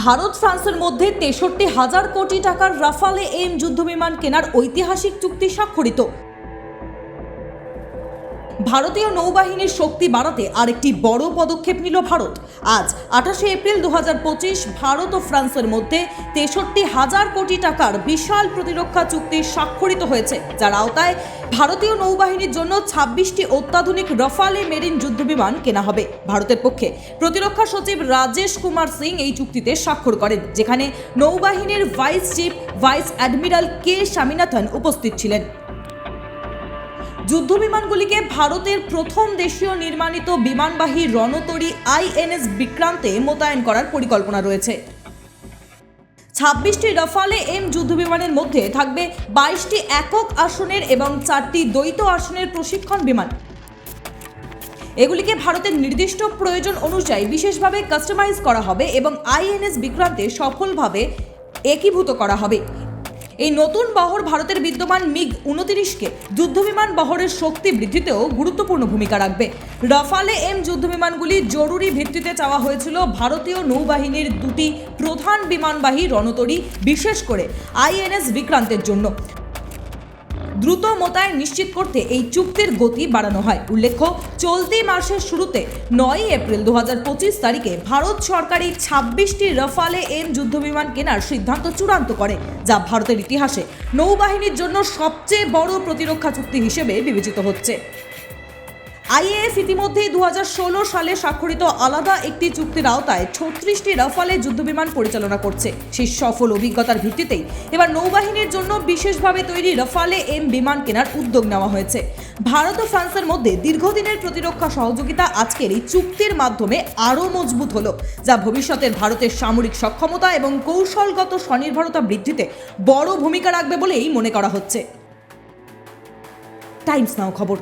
ভারত ফ্রান্সের মধ্যে ৬৩,০০০ কোটি টাকার রাফালে এম যুদ্ধবিমান কেনার ঐতিহাসিক চুক্তি স্বাক্ষরিত। ভারতীয় নৌবাহিনীর শক্তি বাড়াতে আরেকটি বড় পদক্ষেপ নিল ভারত। আজ ২৮ এপ্রিল ২০২৫ ভারত ও ফ্রান্সের মধ্যে ৬৩,০০০ কোটি টাকার বিশাল প্রতিরক্ষা চুক্তি স্বাক্ষরিত হয়েছে, যার আওতায় ভারতীয় নৌবাহিনীর জন্য ২৬টি অত্যাধুনিক রাফালে মেরিন যুদ্ধবিমান কেনা হবে। ভারতের পক্ষে প্রতিরক্ষা সচিব রাজেশ কুমার সিং এই চুক্তিতে স্বাক্ষর করেন, যেখানে নৌবাহিনীর ভাইস চিফ ভাইস অ্যাডমিরাল কে স্বামীনাথন উপস্থিত ছিলেন। যুদ্ধবিমানগুলিকে ভারতের প্রথম দেশীয় নির্মাণিত বিমানবাহী রণতরী INS বিক্রান্তে মোতায়েন করার পরিকল্পনা রয়েছে। ২৬টি রাফালে এম যুদ্ধবিমানের মধ্যে থাকবে ২২টি একক আসনের এবং 4টি দ্বৈত আসনের প্রশিক্ষণ বিমান। এগুলিকে ভারতের নির্দিষ্ট প্রয়োজন অনুযায়ী বিশেষভাবে কাস্টমাইজ করা হবে এবং INS বিক্রান্তে সফলভাবে একীভূত করা হবে। এই নতুন বহর ভারতের বিদ্যমান MiG-29কে যুদ্ধবিমান বহরের শক্তি বৃদ্ধিতেও গুরুত্বপূর্ণ ভূমিকা রাখবে। রাফালে এম যুদ্ধবিমানগুলি জরুরি ভিত্তিতে চাওয়া হয়েছিল ভারতীয় নৌবাহিনীর দুটি প্রধান বিমানবাহী রণতরী, বিশেষ করে INS বিক্রান্তের জন্য। দ্রুত মোতায়েন নিশ্চিত করতে এই চুক্তির গতি বাড়ানো হয়। উল্লেখ্য, চলতি মাসের শুরুতে ৯ এপ্রিল ২০২৫ তারিখে ভারত সরকার এই ২৬টি রাফালে এম যুদ্ধবিমান কেনার সিদ্ধান্ত চূড়ান্ত করে, যা ভারতের ইতিহাসে নৌবাহিনীর জন্য সবচেয়ে বড় প্রতিরক্ষা চুক্তি হিসেবে বিবেচিত হচ্ছে। IAF ইতিমধ্যে ২০১৬ সালে স্বাক্ষরিত আলাদা একটি চুক্তির আওতায় ৩৬টি রাফালে যুদ্ধবিমান পরিচালনা করছে। সেই সফল অভিজ্ঞতার ভিত্তিতেই এবার নৌবাহিনীর জন্য বিশেষভাবে তৈরি রাফালে এম বিমান কেনার উদ্যোগ নেওয়া হয়েছে। ভারত ও ফ্রান্সের মধ্যে দীর্ঘদিনের প্রতিরক্ষা সহযোগিতা আজকের এই চুক্তির মাধ্যমে আরও মজবুত হলো, যা ভবিষ্যতের ভারতের সামরিক সক্ষমতা এবং কৌশলগত স্বনির্ভরতা বৃদ্ধিতে বড় ভূমিকা রাখবে বলেই মনে করা হচ্ছে। টাইমস নাও খবর।